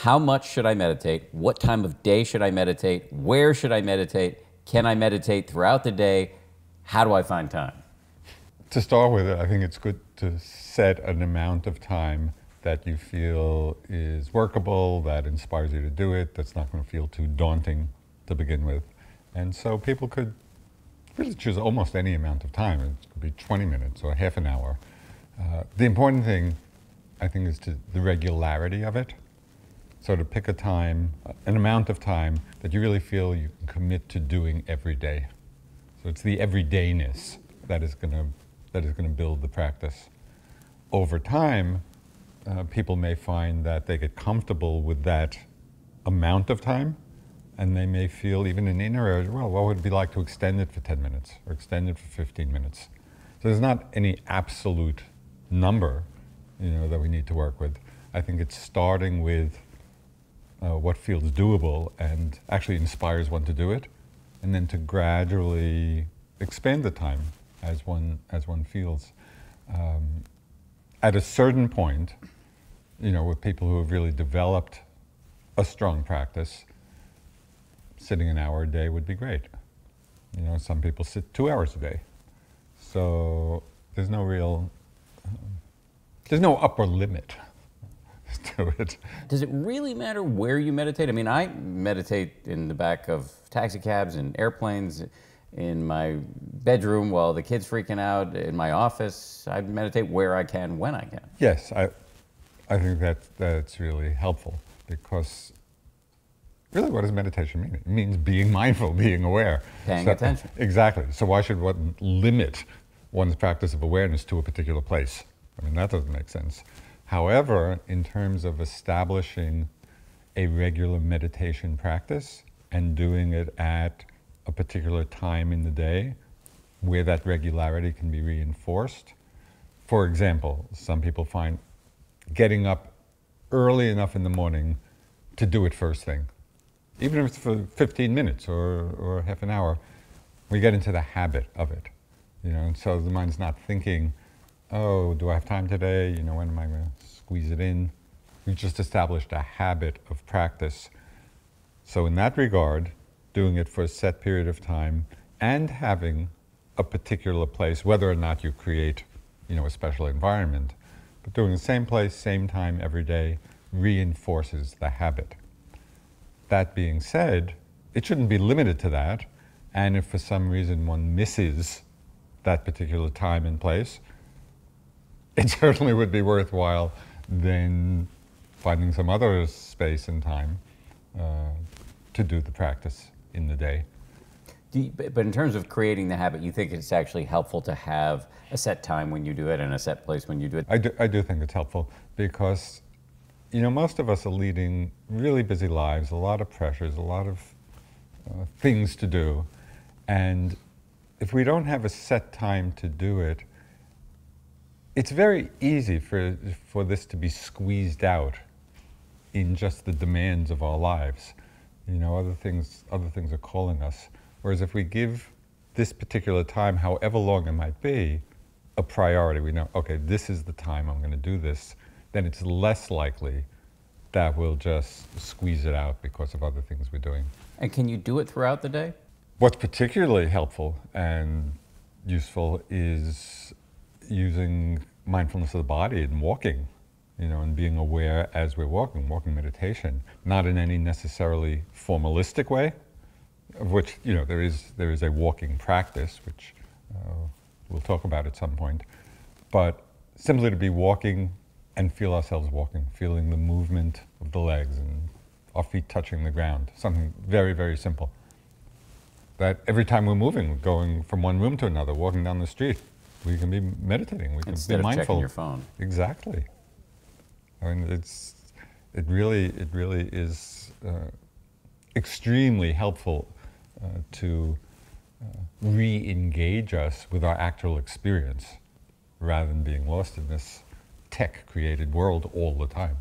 How much should I meditate? What time of day should I meditate? Where should I meditate? Can I meditate throughout the day? How do I find time? To start with, I think it's good to set an amount of time that you feel is workable, that inspires you to do it, that's not going to feel too daunting to begin with. And so people could really choose almost any amount of time. It could be 20 minutes or half an hour. The important thing, I think, is the regularity of it. So to pick a time, an amount of time that you really feel you can commit to doing every day. So it's the everydayness that is going to build the practice. Over time, people may find that they get comfortable with that amount of time, and they may feel even in inner areas, well, what would it be like to extend it for 10 minutes or extend it for 15 minutes? So there's not any absolute number, that we need to work with. I think it's starting with what feels doable and actually inspires one to do it, and then to gradually expand the time as one feels. At a certain point, with people who have really developed a strong practice, sitting an hour a day would be great. Some people sit 2 hours a day. So there's no upper limit to it. Does it really matter where you meditate? I mean, I meditate in the back of taxi cabs and airplanes, in my bedroom while the kid's freaking out, in my office. I meditate where I can, when I can. Yes, I think that's really helpful, because really, what does meditation mean? It means being mindful, being aware. Paying attention. Exactly. So why should one limit one's practice of awareness to a particular place? I mean, that doesn't make sense. However, in terms of establishing a regular meditation practice and doing it at a particular time in the day where that regularity can be reinforced. For example, some people find getting up early enough in the morning to do it first thing, even if it's for 15 minutes or half an hour, we get into the habit of it. And so the mind's not thinking, oh, do I have time today? When am I going to squeeze it in? We've just established a habit of practice. So in that regard, doing it for a set period of time and having a particular place, whether or not you create, a special environment, but doing the same place, same time every day reinforces the habit. That being said, it shouldn't be limited to that. And if for some reason one misses that particular time and place, it certainly would be worthwhile then finding some other space and time to do the practice in the day. But in terms of creating the habit, you think it's actually helpful to have a set time when you do it and a set place when you do it? I do think it's helpful, because most of us are leading really busy lives, a lot of pressures, a lot of things to do. And if we don't have a set time to do it, it's very easy for this to be squeezed out in just the demands of our lives. Other things are calling us. Whereas if we give this particular time, however long it might be, a priority, we know, okay, this is the time I'm going to do this, then it's less likely that we'll just squeeze it out because of other things we're doing. And can you do it throughout the day? What's particularly helpful and useful is using mindfulness of the body and walking, and being aware as we're walking meditation, not in any necessarily formalistic way, of which, there is a walking practice, which we'll talk about at some point, but simply to be walking and feel ourselves walking, feeling the movement of the legs and our feet touching the ground, something very, very simple. That every time we're moving, going from one room to another, walking down the street, we can be meditating, we can Instead be mindful. Instead of checking your phone. Exactly. I mean, it really is extremely helpful to re-engage us with our actual experience rather than being lost in this tech-created world all the time.